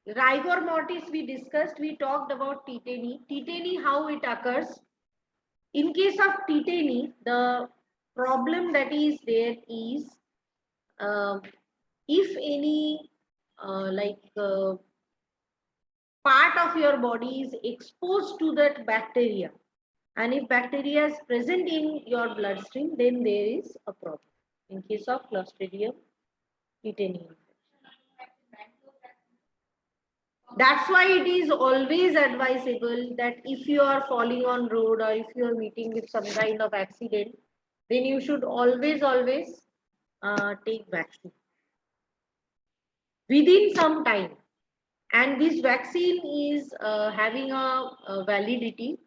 rigor mortis we discussed. We talked about tetany. Tetany, how it occurs. In case of tetany, the problem that is there is if any part of your body is exposed to that bacteria, and if bacteria is present in your bloodstream, then there is a problem in case of Clostridium tetani. That's why it is always advisable that if you are falling on road or if you are meeting with some kind of accident, then you should always take vaccine within some time. And this vaccine is having a validity.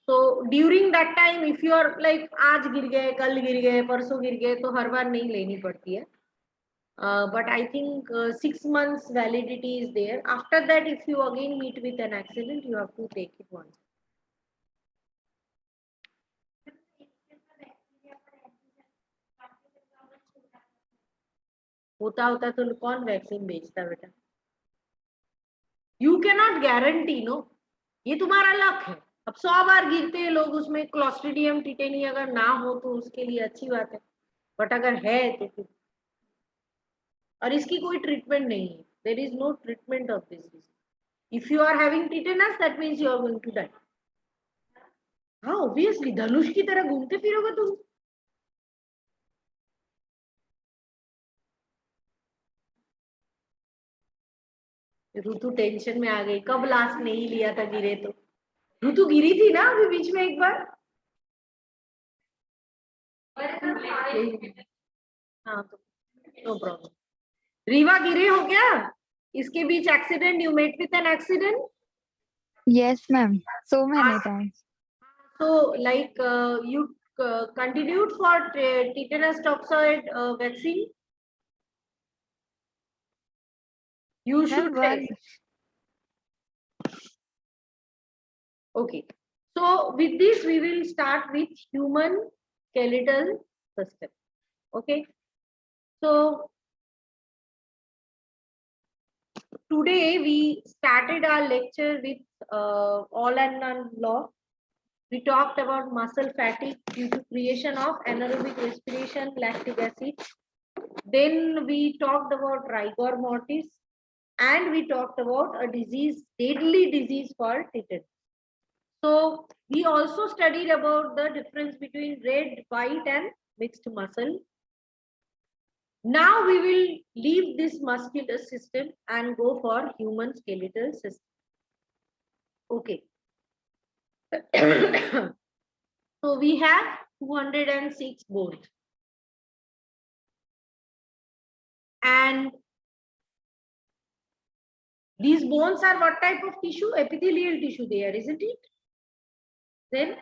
So during that time, if you are like आज गिर गए, कल गिर गए, परसों गिर गए, तो हर बार नहीं लेनी पड़ती है. But I think 6 months validity is there. After that, if you again meet with an accident, you have to take it once. होता तो कौन वैक्सीन बेचता बेटा? You cannot guarantee, no? ये तुम्हारा लक है. अब 100 बार गिरते हैं लोग, उसमें क्लॉस्ट्रिडियम टिटेनी अगर ना हो तो उसके लिए अच्छी बात है, बट अगर है तो फिर. और इसकी कोई ट्रीटमेंट नहीं है. There is no treatment of this disease. If you are having tetanus, that means you are going to die. हाँ, ऑब्वियसली धनुष की तरह घूमते फिरोगे तुम. ऋतु टेंशन में आ गई. कब लास्ट नहीं लिया था गिरे तो? ऋतु गिरी थी ना अभी बीच में एक बार. हाँ तो नो प्रॉब्लम. रीवा गिरे हो क्या इसके बीच? Accident, you met with an accident? Yes, ma'am. So many times. So like you continued for tetanus toxoid vaccine? You should take. Okay. So with this we will start with human skeletal system. Okay. So today we started our lecture with all and none law. We talked about muscle fatigue due to creation of anaerobic respiration lactic acid. Then we talked about rigor mortis, and we talked about a disease, deadly disease called tetanus. So we also studied about the difference between red, white, and mixed muscle. Now we will leave this muscular system and go for human skeletal system. Okay. So we have 206 bones. And these bones are what type of tissue? Epithelial tissue there, isn't it? Then,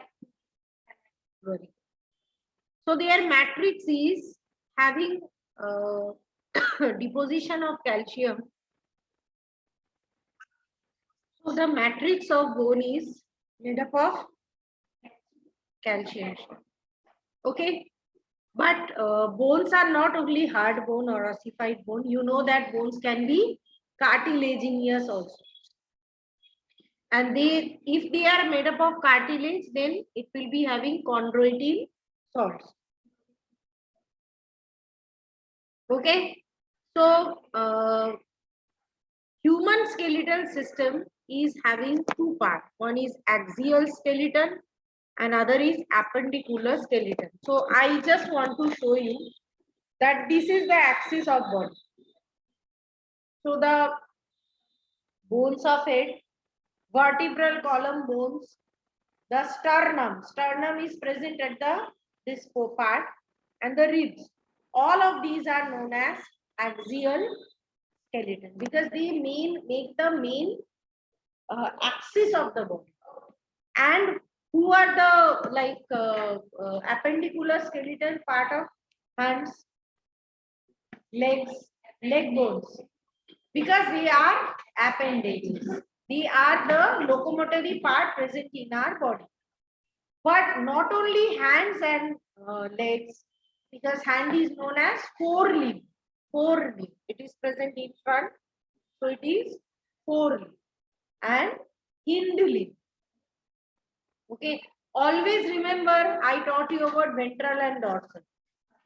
so their matrix is having deposition of calcium. So the matrix of bone is made up of calcium. Okay. But bones are not only hard bone or ossified bone. You know that bones can be cartilaginous also. And if they are made up of cartilage, then it will be having chondroitin salts. Okay. So human skeletal system is having two parts. One is axial skeleton, another is appendicular skeleton. So I just want to show you that this is the axis of body. So the bones of head, vertebral column bones, the sternum is present at this part, and the ribs. All of these are known as axial skeleton because they make the main axis of the body. And who are the appendicular skeleton part of hands, legs, leg bones, because they are appendages. They are the locomotory part present in our body. But not only hands and legs, because hand is known as forelimb. forelimb. It is present in front, so it is forelimb. And hind limb. Okay, always remember I taught you about ventral and dorsal.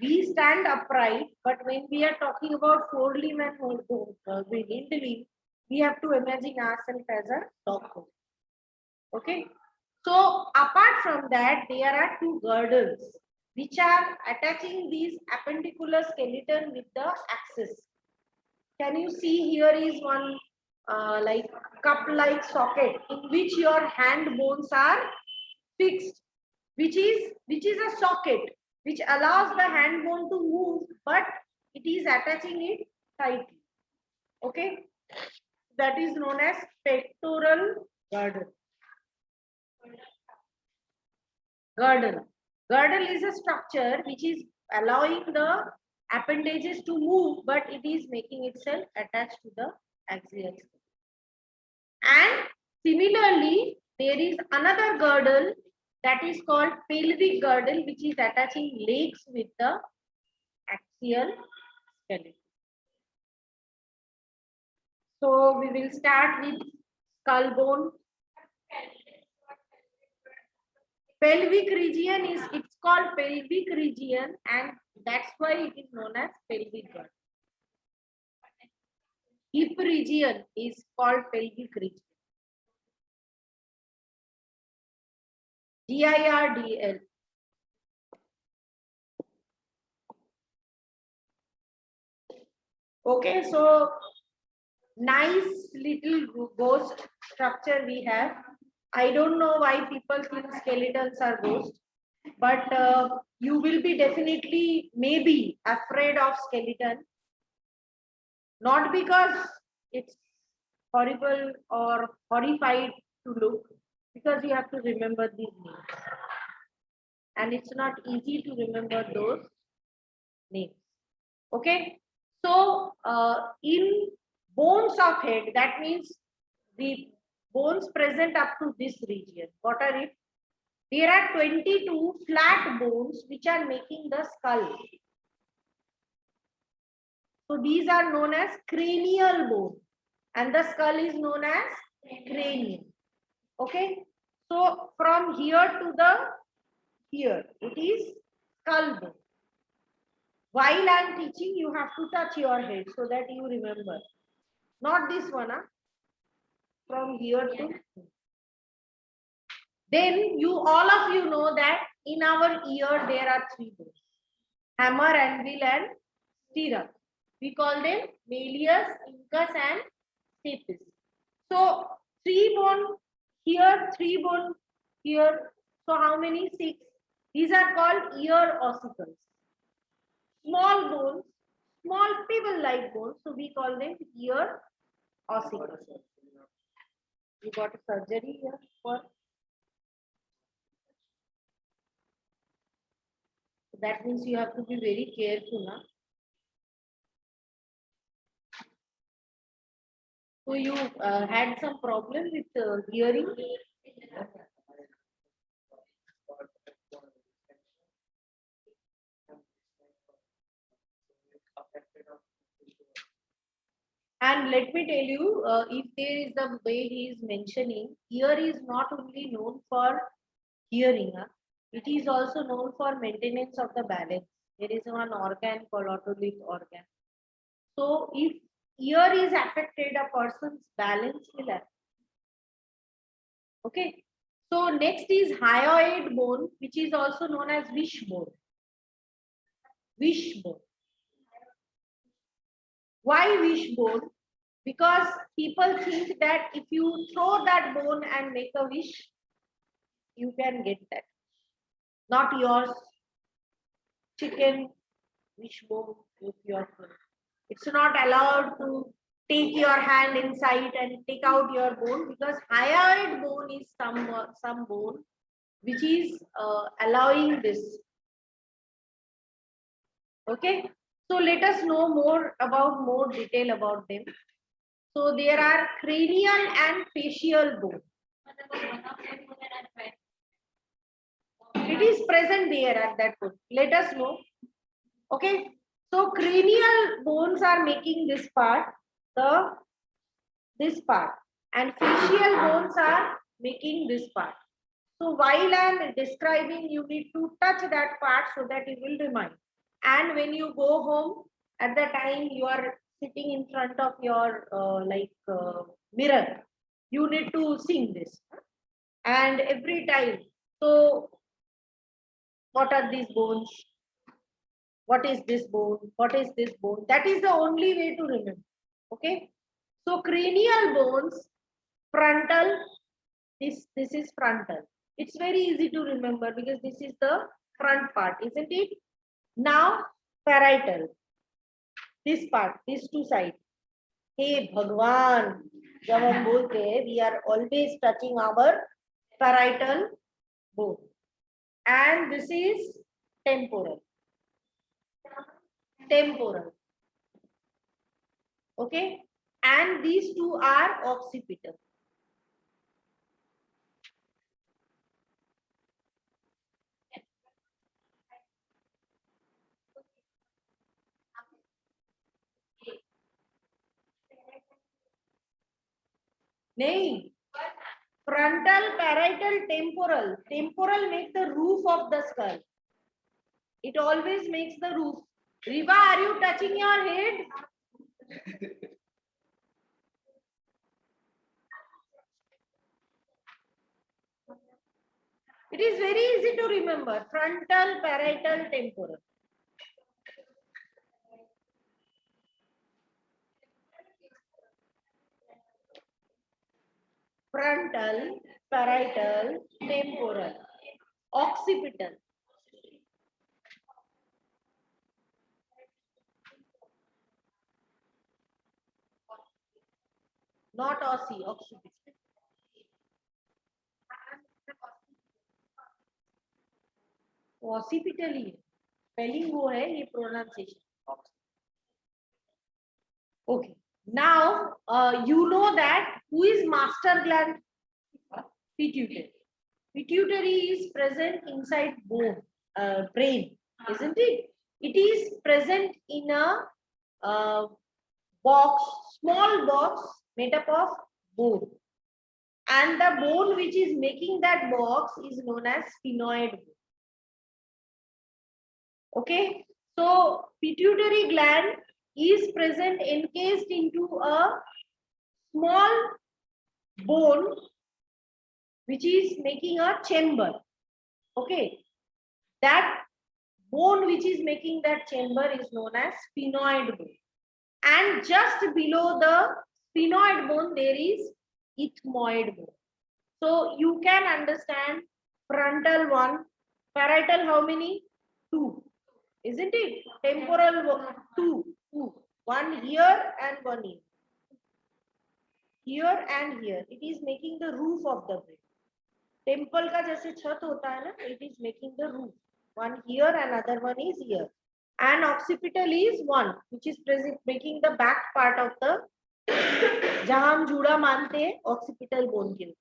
We stand upright, but when we are talking about forelimb and hind limb, we have to imagine ourselves as a dog pose. Okay, so apart from that, there are two girdles which are attaching these appendicular skeleton with the axis. Can you see here is one like cup-like socket in which your hand bones are fixed, which is a socket which allows the hand bone to move, but it is attaching it tightly. Okay, that is known as pectoral girdle. Girdle is a structure which is allowing the appendages to move, but it is making itself attached to the axial spine. And similarly, there is another girdle that is called pelvic girdle, which is attaching legs with the axial skeleton. So we will start with skull bone. Pelvic region is, it's called pelvic region, and that's why it is known as pelvic girdle. Hip region is called pelvic region. GIRDL. Okay, so nice little ghost structure we have. I don't know why people think skeletons are ghosts, but you will be definitely maybe afraid of skeleton, not because it's horrible or horrified to look, because you have to remember these names, and it's not easy to remember those names. Okay, so in bones of head, that means the bones present up to this region. What are it? There are 22 flat bones which are making the skull. So these are known as cranial bone, and the skull is known as cranium. Okay, so from here to the here, it is skull bone. While I am teaching, you have to touch your head so that you remember. Not this one, huh? From here to. Then you, all of you know that in our ear there are three bones: hammer, anvil, and stirrup. We call them malleus, incus, and stapes. So three bone here, three bone here. So how many? Six. These are called ear ossicles. Small bones, small pebble-like bones. So we call them ear ossicles. You got a surgery here for. That means you have to be very careful, now. So you had some problem with hearing. And let me tell you, if there is the way he is mentioning, ear is not only known for hearing, it is also known for maintenance of the balance. There is one organ called otolith organ. So if ear is affected, a person's balance will affect. Okay. So next is hyoid bone, which is also known as wishbone. Wishbone. Why wishbone? Because people think that if you throw that bone and make a wish, you can get that. Not yours. Chicken wishbone with your food. It's not allowed to take your hand inside and take out your bone, because hyoid bone is some bone which is allowing this. Okay, so let us know more detail about them. So there are cranial and facial bone. It is present there at that point. Let us know. Okay, So cranial bones are making this part, this part, and facial bones are making this part. So while I am describing, you need to touch that part so that you will remind. And when you go home, at the time you are sitting in front of your mirror, you need to sing this. And every time, so what are these bones? What is this bone? What is this bone? That is the only way to remember. Okay. So cranial bones, frontal, this is frontal. It's very easy to remember because this is the front part, isn't it? Now parietal, this part, these two sides. Hey Bhagwan, जब हम बोलते हैं, we are always touching our parietal bone, and this is temporal. Temporal. Okay, and these two are occipital. नहीं, frontal, parietal, temporal. Temporal makes the roof of the skull. It always makes the roof. Riva, are you touching your head? It is very easy to remember. Frontal, parietal, temporal. Frontal, parietal, temporal, occipital. Not occipital. Occipital he spelling वो है, ये pronunciation. Okay. Now you know that who is master gland? Pituitary. Pituitary is present inside brain, isn't it? It is present in a box, small box made up of bone. And the bone which is making that box is known as sphenoid bone. Okay, so pituitary gland is present encased into a small bone which is making a chamber. Okay, that bone which is making that chamber is known as sphenoid bone. And just below the sphenoid bone there is ethmoid bone. So you can understand frontal one, parietal how many? Two, isn't it? Temporal two. One here and one here. Here and here. It is making the roof of the brain. Temple का जैसे छत होता है ना, it is making the roof. One here and other one is here. And occipital is one, which is present making the back part of the जहाँ हम जूड़ा मानते हैं occipital bone के.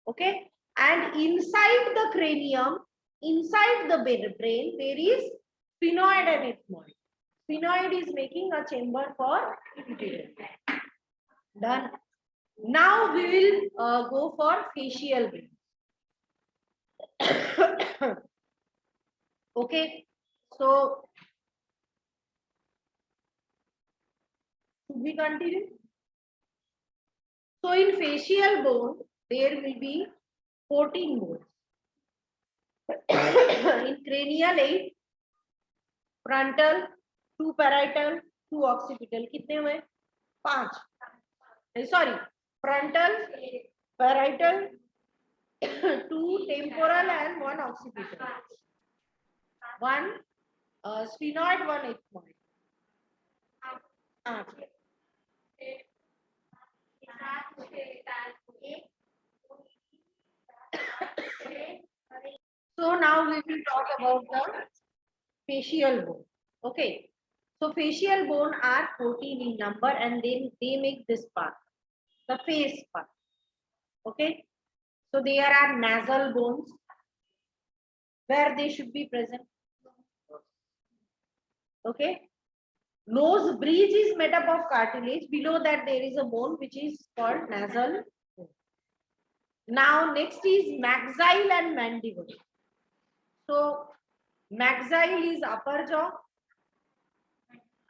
Okay, and inside the cranium, inside the brain, there is sphenoid and ethmoid. Sphenoid is making a chamber for pituitary. Done. Now we will go for facial brain. Okay, so should we continue? So in facial bone, there will be 14 bones. In cranial 8, frontal 2, parietal 2, occipital. कितने हुए? 5. Sorry, frontal, parietal 2, temporal and 1 occipital. 1 sphenoid, 1 ethmoid. 8. So now we will talk about the facial bone. Okay. So facial bone are 14 in number and then they make this part, the face part. Okay. So there are nasal bones where they should be present. Okay. Nose bridge is made up of cartilage. Below that there is a bone which is called nasal bone. Now next is maxilla and mandible. So maxilla is upper jaw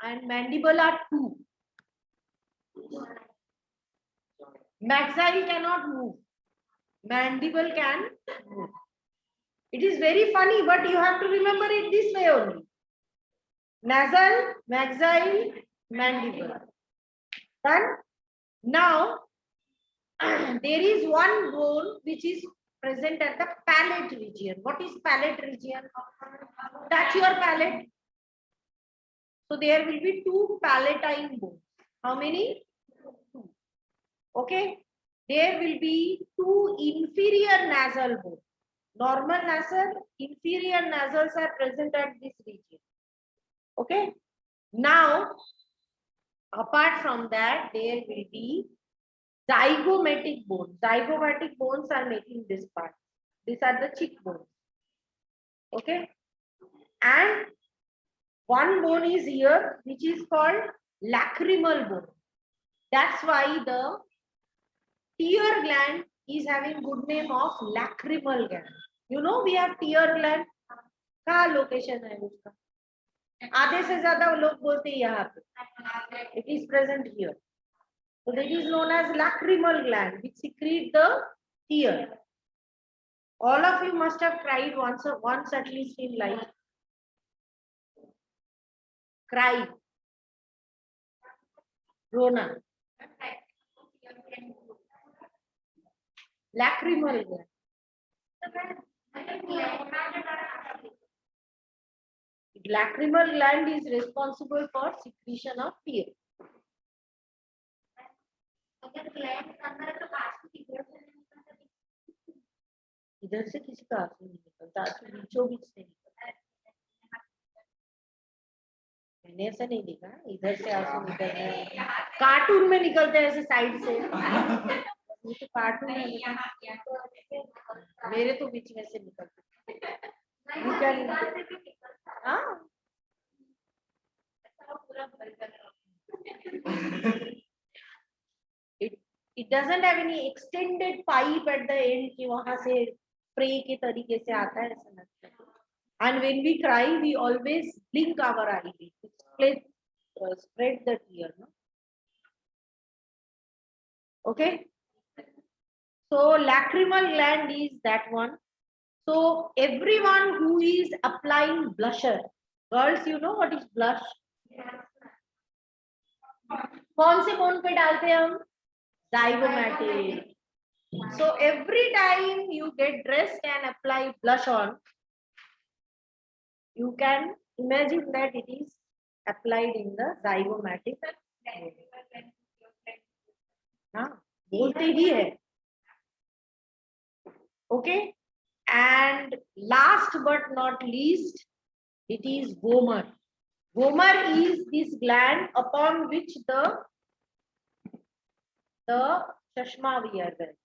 and mandible are two. Maxilla cannot move. Mandible can move. It is very funny, but you have to remember it this way only. Nasal, maxilla, mandible. Done. Now there is one bone which is present at the palate region. What is palate region? Touch your palate. So there will be two palatine bones. How many? Two. Okay. There will be two inferior nasal bones. Normal nasal, inferior nasals are present at this region. Okay. Now, apart from that, there will be zygomatic bones. Zygomatic bones are making this part. These are the cheekbones. Okay. And one bone is here, which is called lacrimal bone. That's why the tear gland is having good name of lacrimal gland. You know, we have tear gland. कहाँ location है उसका? आधे से ज्यादा लोग बोलते हैं यहाँ पे. It is present here. So that is known as lacrimal gland, which secrete the tear. All of you must have cried once at least in life. Cry. Rona. Lacrimal gland. Lacrimal gland is responsible for secretion of tear. इधर से किसी का आंसू नहीं निकलता, आंसू बीचों बीच से निकलता है. मैंने ऐसा नहीं देखा, इधर से आंसू निकल रहे हैं. कार्टून में निकलते हैं ऐसे साइड से. ये तो कार्टून है, मेरे तो बीच में से निकलते. हाँ. It doesn't have any extended pipe at the end कि वहां से spray के तरीके से आता है, ऐसा लगता है. And when we cry, we always blink our eyelids to spread the tear. No? Okay. So lacrimal gland is that one. So everyone who is applying blusher, girls, you know what is blush? कौन से bone पे डालते हैं हम? Zygomatic. So every time you get dressed and apply blush on, you can imagine that it is applied in the zygomatic. हाँ, बोलते ही है. Okay. And last but not least, it is vomer. Vomer is this gland upon which the chashma we are wearing.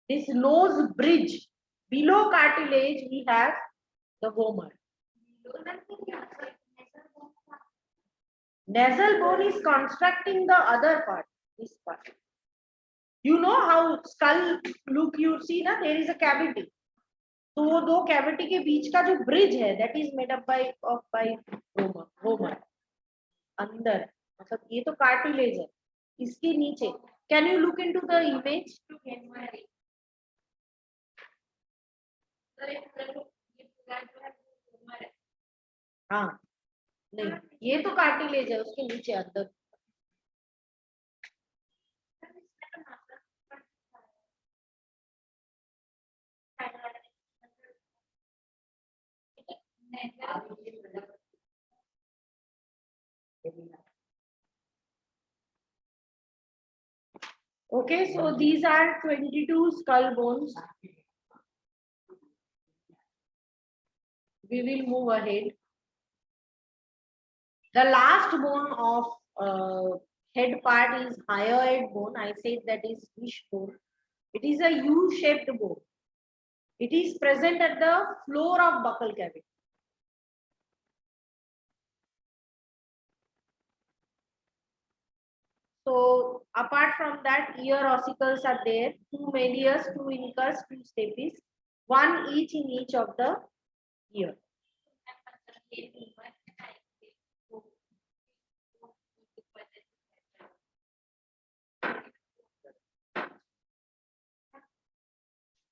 This nose bridge, below cartilage we have the vomer. Nasal bone is constructing the other part, this part. You know how skull look you see ना, there is a cavity. तो वो दो cavity के बीच का जो bridge है, that is made up by vomer. अंदर, मतलब ये तो cartilage है. इसके नीचे, can you look into the image? हाँ, नहीं, ये तो cartilage है, उसके नीचे अंदर. Okay, so these are 22 skull bones. We will move ahead. The last bone of head part is hyoid bone. I said that is fish bone. It is a U-shaped bone. It is present at the floor of buccal cavity. So apart from that, ear ossicles are there, 2 malleus, 2 incus, 2 stapes, one each in each of the ear.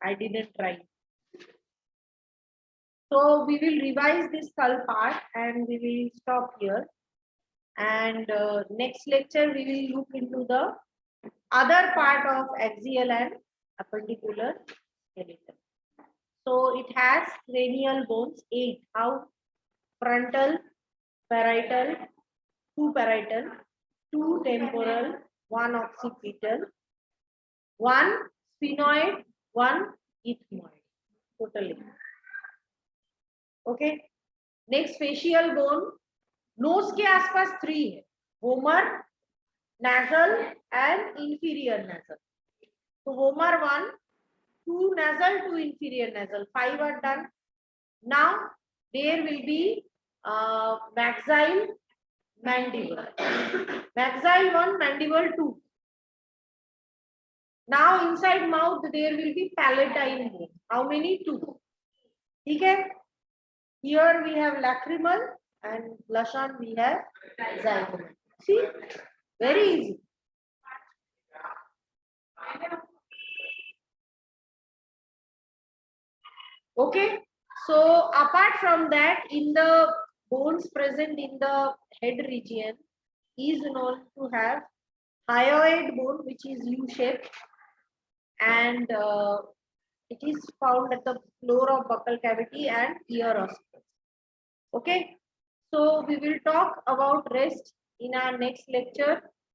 I didn't try. So we will revise this skull part and we will stop here. And next lecture we will look into the other part of axial and appendicular skeleton. So it has cranial bones, 8. How? Frontal, parietal, 2 parietal, 2 temporal, 1 occipital, 1 sphenoid, 1 ethmoid. Totally. Okay. Next facial bone, nose के आसपास 3 है, vomer, nasal and inferior nasal. So vomar 1, 2 nasal, 2 inferior nasal, 5 are done. Now there will be maxilla, mandible. Maxilla 1, mandible 2. Now inside mouth there will be palatine bone. How many? 2. Okay. Here we have lacrimal and blushon we have zygomal. See, very easy. Okay. So apart from that, in the bones present in the head region is known to have hyoid bone, which is U-shaped, and it is found at the floor of buccal cavity and ear ossicles. Okay. So we will talk about rest in our next lecture.